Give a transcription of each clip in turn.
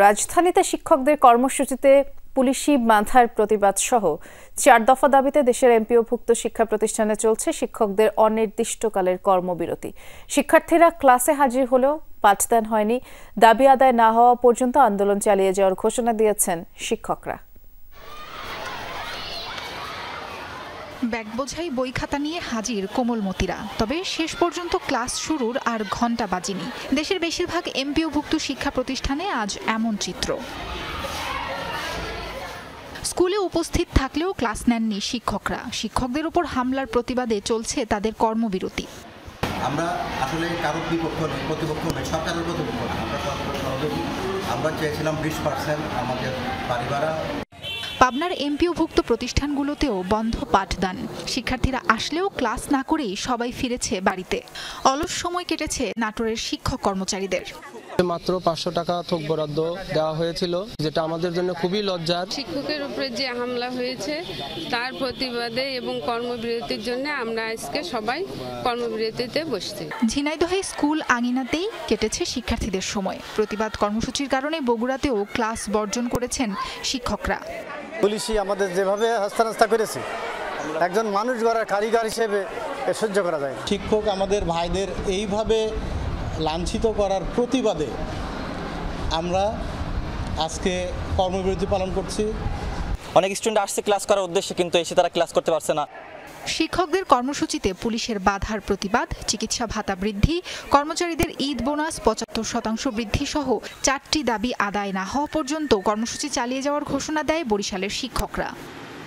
রাজধানীতে শিক্ষকদের কর্মসূচিতে পুলিশি বাধার প্রতিবাদ সহ ৪ দফা দাবিতে দেশের এমপিওভুক্ত শিক্ষা প্রতিষ্ঠানে চলছে শিক্ষকদের অনির্দিষ্টকালের কর্মবিরতি। শিক্ষার্থীরা ক্লাসে হাজির হলেও পাঠদান হয়নি। দাবি আদায় না হওয়া পর্যন্ত আন্দোলন চালিয়ে যাওয়ার ঘোষণা দিয়েছেন শিক্ষকরা। ব্যাগ বোঝাই বই খাতা নিয়ে হাজির কোমলমতিরা, তবে শেষ পর্যন্ত ক্লাস শুরুর আর ঘণ্টা বাজেনি। দেশের বেশিরভাগ এমপিওভুক্ত শিক্ষা প্রতিষ্ঠানে আজ এমন চিত্র। স্কুলে উপস্থিত থাকলেও ক্লাস নেননি শিক্ষকরা। শিক্ষকদের উপর হামলার প্রতিবাদে চলছে তাদের কর্মবিরতি। আমরা আসলে কারোর বিপক্ষ নই, প্রতিপক্ষ নই, সরকারের প্রতিপক্ষ না, আমরা সরকারের সহযোগী। আমরা চেয়েছিলাম 20% আমাদের বাড়ি ভাড়া। পাবনার এমপিওভুক্ত প্রতিষ্ঠানগুলোতেও বন্ধ পাঠদান। শিক্ষার্থীরা আসলেও ক্লাস না করেই সবাই ফিরেছে বাড়িতে। অলস সময় কেটেছে নাটোরের শিক্ষক কর্মচারীদের। মাত্র 500 টাকা থোক বরাদ্দ দেওয়া হয়েছিল, যেটা আমাদের জন্য খুবই লজ্জার। শিক্ষকের উপরে যে হামলা হয়েছে তার প্রতিবাদে এবং কর্মবিরতির জন্য আমরা আজকে সবাই কর্মবিরতিতে বসছি। ঝিনাইদহে স্কুল আঙিনাতেই কেটেছে শিক্ষার্থীদের সময়। প্রতিবাদ কর্মসূচির কারণে বগুড়াতেও ক্লাস বর্জন করেছেন শিক্ষকরা। পুলিশই আমাদের যেভাবে হস্তানাস্তা করেছে, একজন মানুষ গড়ার কারিগর হিসেবে সহ্য করা যায়। শিক্ষক আমাদের ভাইদের এইভাবে লাঞ্ছিত করার প্রতিবাদে আমরা আজকে কর্মবিরতি পালন করছি। অনেক স্টুডেন্ট আসছে ক্লাস করার উদ্দেশ্যে, কিন্তু এসে তারা ক্লাস করতে পারছে না। শিক্ষকদের কর্মসূচিতে পুলিশের বাধার প্রতিবাদ, চিকিৎসা ভাতা বৃদ্ধি, কর্মচারীদের ঈদ বোনাস 75% বৃদ্ধি সহ 4টি দাবি আদায় না হওয়া পর্যন্ত কর্মসূচি চালিয়ে যাওয়ার ঘোষণা দেয় বরিশালের শিক্ষকরা।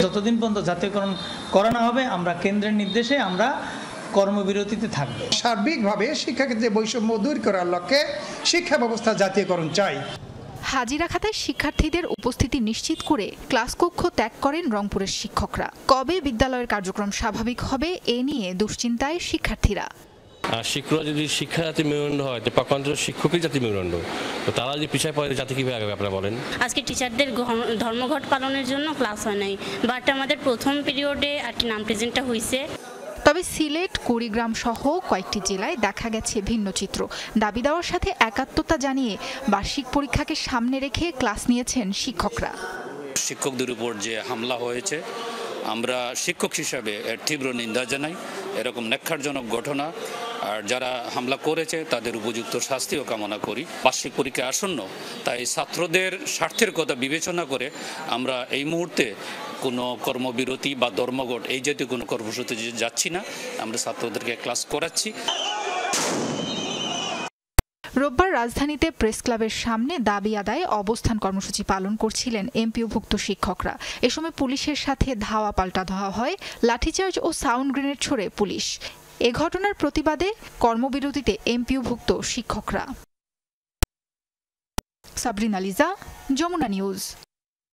যতদিন পর্যন্ত জাতীয়করণ করানো হবে, আমরা কেন্দ্রের নির্দেশে আমরা কর্মবিরতিতে থাকবে। সার্বিকভাবে শিক্ষাক্ষেত্রে বৈষম্য দূর করার লক্ষ্যে শিক্ষা ব্যবস্থা জাতীয়করণ চাই। হাজিরা খাতায় শিক্ষার্থীদের উপস্থিতি নিশ্চিত করে ক্লাস কক্ষ ত্যাগ করেন রংপুরের শিক্ষকরা। কবে বিদ্যালয়ের কার্যক্রম স্বাভাবিক হবে এ নিয়ে দুশ্চিন্তায় শিক্ষার্থীরা। শিক্ষকরা যদি শিক্ষা জাতি মেরুদণ্ড হয়, তো পক্ষান্তর শিক্ষকই জাতি মেরুদণ্ড, তো তারা যদি পিছায় পড়ে জাতি কিভাবে আগাবে আপনারা বলেন? আজকে টিচারদের ধর্মঘট পালনের জন্য ক্লাস হয় নাই, বাট আমাদের প্রথম পিরিয়ডে আর কি নাম প্রেজেন্টটা হয়েছে। তবে সিলেট, কুড়িগ্রাম সহ কয়েকটি জেলায় দেখা গেছে ভিন্ন চিত্র। দাবি দেওয়ার সাথে একাত্মতা জানিয়ে বার্ষিক পরীক্ষাকে সামনে রেখে ক্লাস নিয়েছেন শিক্ষকরা। শিক্ষকদের উপর যে হামলা হয়েছে, আমরা শিক্ষক হিসাবে এর তীব্র নিন্দা জানাই। এরকম ন্যাক্কারজনক ঘটনা, আর যারা হামলা করেছে তাদের উপযুক্ত শাস্তিও কামনা করি। বার্ষিক পরীক্ষা আসন্ন, তাই ছাত্রদের স্বার্থের কথা বিবেচনা করে আমরা এই মুহূর্তে কোনো কর্মবিরতি বা ধর্মঘট এই জাতীয় কোনো কর্মসূচিতে যাচ্ছি না। আমরা ছাত্রদেরকে ক্লাস করাচ্ছি। রোববার রাজধানীতে প্রেস ক্লাবের সামনে দাবি আদায়ে অবস্থান কর্মসূচি পালন করছিলেন এমপিওভুক্ত শিক্ষকরা। এ সময় পুলিশের সাথে ধাওয়া পাল্টা ধাওয়া হয়, লাঠিচার্জ ও সাউন্ড গ্রেনেড ছোড়ে পুলিশ। এ ঘটনার প্রতিবাদে কর্মবিরতিতে এমপিওভুক্ত শিক্ষকরা। সাবরিনা লিজা, যমুনা নিউজ।